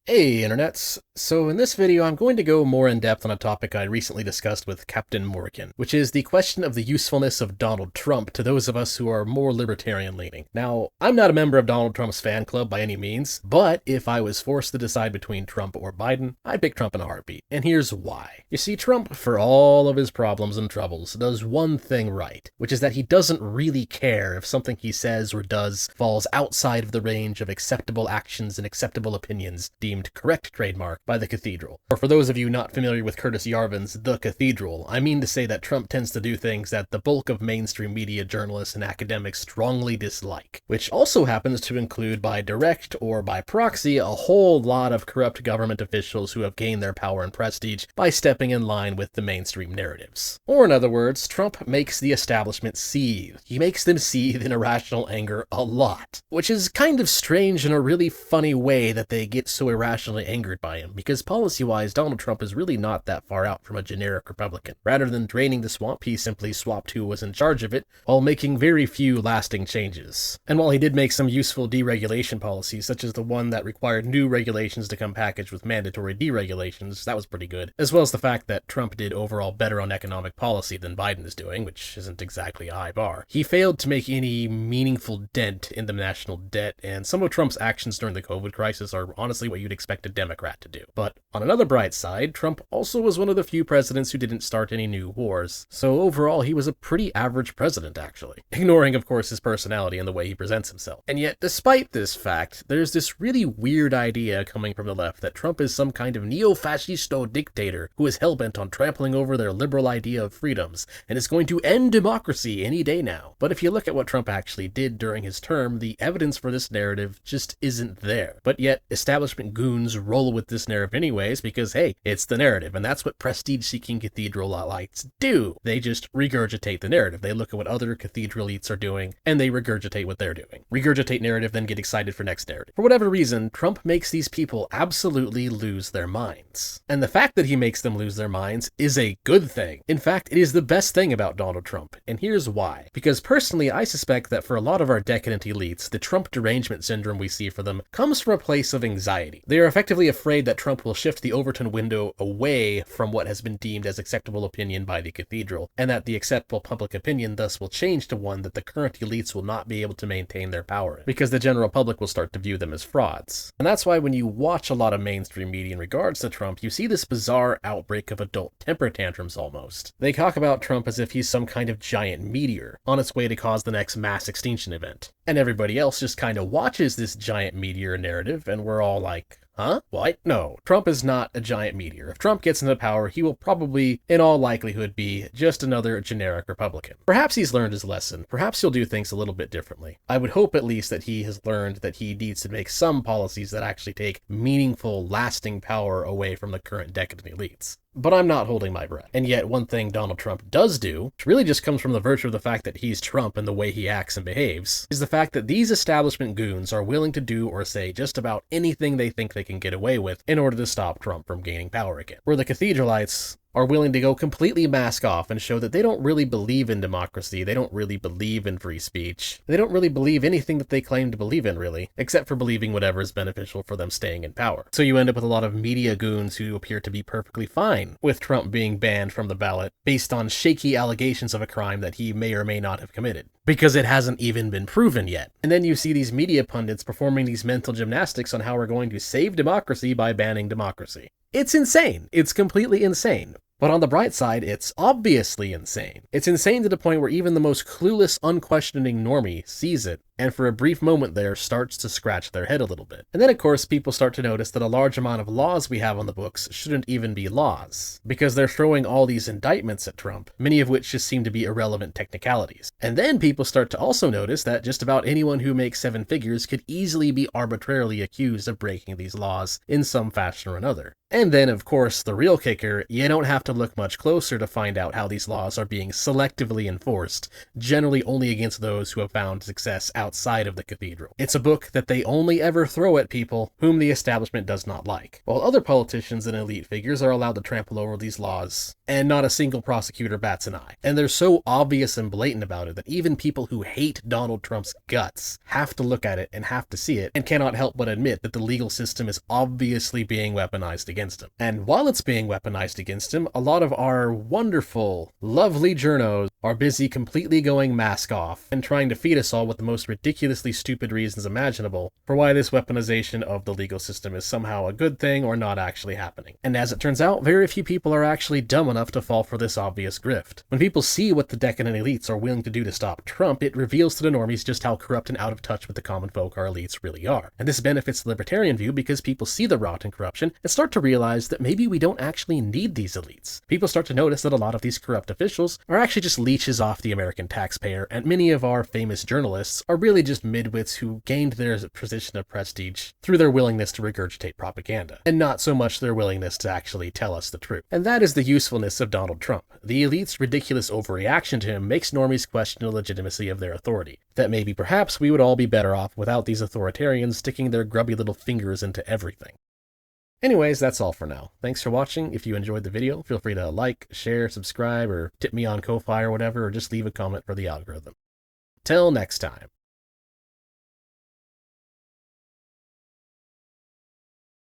Hey internets! So in this video I'm going to go more in depth on a topic I recently discussed with Captain Morgan, which is the question of the usefulness of Donald Trump to those of us who are more libertarian leaning. Now, I'm not a member of Donald Trump's fan club by any means, but if I was forced to decide between Trump or Biden, I'd pick Trump in a heartbeat, and here's why. You see, Trump, for all of his problems and troubles, does one thing right, which is that he doesn't really care if something he says or does falls outside of the range of acceptable actions and acceptable opinions deemed correct trademark by the Cathedral. Or for those of you not familiar with Curtis Yarvin's The Cathedral, I mean to say that Trump tends to do things that the bulk of mainstream media journalists and academics strongly dislike, which also happens to include by direct or by proxy a whole lot of corrupt government officials who have gained their power and prestige by stepping in line with the mainstream narratives. Or in other words, Trump makes the establishment seethe. He makes them seethe in irrational anger a lot, which is kind of strange in a really funny way that they get so irrationally angered by him, because policy-wise, Donald Trump is really not that far out from a generic Republican. Rather than draining the swamp, he simply swapped who was in charge of it, while making very few lasting changes. And while he did make some useful deregulation policies, such as the one that required new regulations to come packaged with mandatory deregulations, that was pretty good, as well as the fact that Trump did overall better on economic policy than Biden is doing, which isn't exactly a high bar. He failed to make any meaningful dent in the national debt, and some of Trump's actions during the COVID crisis are honestly what you'd expect a Democrat to do. But on another bright side, Trump also was one of the few presidents who didn't start any new wars, so overall he was a pretty average president actually, ignoring of course his personality and the way he presents himself. And yet, despite this fact, there's this really weird idea coming from the left that Trump is some kind of neo-fascisto dictator who is hellbent on trampling over their liberal idea of freedoms, and is going to end democracy any day now. But if you look at what Trump actually did during his term, the evidence for this narrative just isn't there. But yet, establishment goons roll with this narrative anyways because, hey, it's the narrative, and that's what prestige-seeking cathedral elites do. They just regurgitate the narrative. They look at what other cathedral elites are doing, and they regurgitate what they're doing. Regurgitate narrative, then get excited for next narrative. For whatever reason, Trump makes these people absolutely lose their minds. And the fact that he makes them lose their minds is a good thing. In fact, it is the best thing about Donald Trump, and here's why. Because personally, I suspect that for a lot of our decadent elites, the Trump derangement syndrome we see for them comes from a place of anxiety. They are effectively afraid that Trump will shift the Overton window away from what has been deemed as acceptable opinion by the Cathedral, and that the acceptable public opinion thus will change to one that the current elites will not be able to maintain their power in, because the general public will start to view them as frauds. And that's why when you watch a lot of mainstream media in regards to Trump, you see this bizarre outbreak of adult temper tantrums almost. They talk about Trump as if he's some kind of giant meteor, on its way to cause the next mass extinction event. And everybody else just kind of watches this giant meteor narrative, and we're all like, huh? What? No, Trump is not a giant meteor. If Trump gets into power, he will probably, in all likelihood, be just another generic Republican. Perhaps he's learned his lesson. Perhaps he'll do things a little bit differently. I would hope at least that he has learned that he needs to make some policies that actually take meaningful, lasting power away from the current decadent elites. But I'm not holding my breath. And yet one thing Donald Trump does do, which really just comes from the virtue of the fact that he's Trump and the way he acts and behaves, is the fact that these establishment goons are willing to do or say just about anything they think they can get away with in order to stop Trump from gaining power again. Where the Cathedralites are willing to go completely mask off and show that they don't really believe in democracy, they don't really believe in free speech, they don't really believe anything that they claim to believe in really, except for believing whatever is beneficial for them staying in power. So you end up with a lot of media goons who appear to be perfectly fine with Trump being banned from the ballot based on shaky allegations of a crime that he may or may not have committed, because it hasn't even been proven yet. And then you see these media pundits performing these mental gymnastics on how we're going to save democracy by banning democracy. It's insane. It's completely insane. But on the bright side, it's obviously insane. It's insane to the point where even the most clueless, unquestioning normie sees it, and for a brief moment there starts to scratch their head a little bit. And then of course people start to notice that a large amount of laws we have on the books shouldn't even be laws, because they're throwing all these indictments at Trump, many of which just seem to be irrelevant technicalities. And then people start to also notice that just about anyone who makes seven figures could easily be arbitrarily accused of breaking these laws in some fashion or another. And then, of course, the real kicker, you don't have to look much closer to find out how these laws are being selectively enforced, generally only against those who have found success outside of the cathedral. It's a book that they only ever throw at people whom the establishment does not like, while other politicians and elite figures are allowed to trample over these laws, and not a single prosecutor bats an eye. And they're so obvious and blatant about it that even people who hate Donald Trump's guts have to look at it and have to see it, and cannot help but admit that the legal system is obviously being weaponized against him. And while it's being weaponized against him, a lot of our wonderful, lovely journos are busy completely going mask off and trying to feed us all with the most ridiculously stupid reasons imaginable for why this weaponization of the legal system is somehow a good thing or not actually happening. And as it turns out, very few people are actually dumb enough to fall for this obvious grift. When people see what the decadent elites are willing to do to stop Trump, it reveals to the normies just how corrupt and out of touch with the common folk our elites really are. And this benefits the libertarian view because people see the rot and corruption and start to realize that maybe we don't actually need these elites. People start to notice that a lot of these corrupt officials are actually just leeches off the American taxpayer, and many of our famous journalists are really just midwits who gained their position of prestige through their willingness to regurgitate propaganda, and not so much their willingness to actually tell us the truth. And that is the usefulness of Donald Trump. The elite's ridiculous overreaction to him makes normies question the legitimacy of their authority. That maybe perhaps we would all be better off without these authoritarians sticking their grubby little fingers into everything. Anyways, that's all for now. Thanks for watching. If you enjoyed the video, feel free to like, share, subscribe, or tip me on Ko-Fi or whatever, or just leave a comment for the algorithm. Till next time.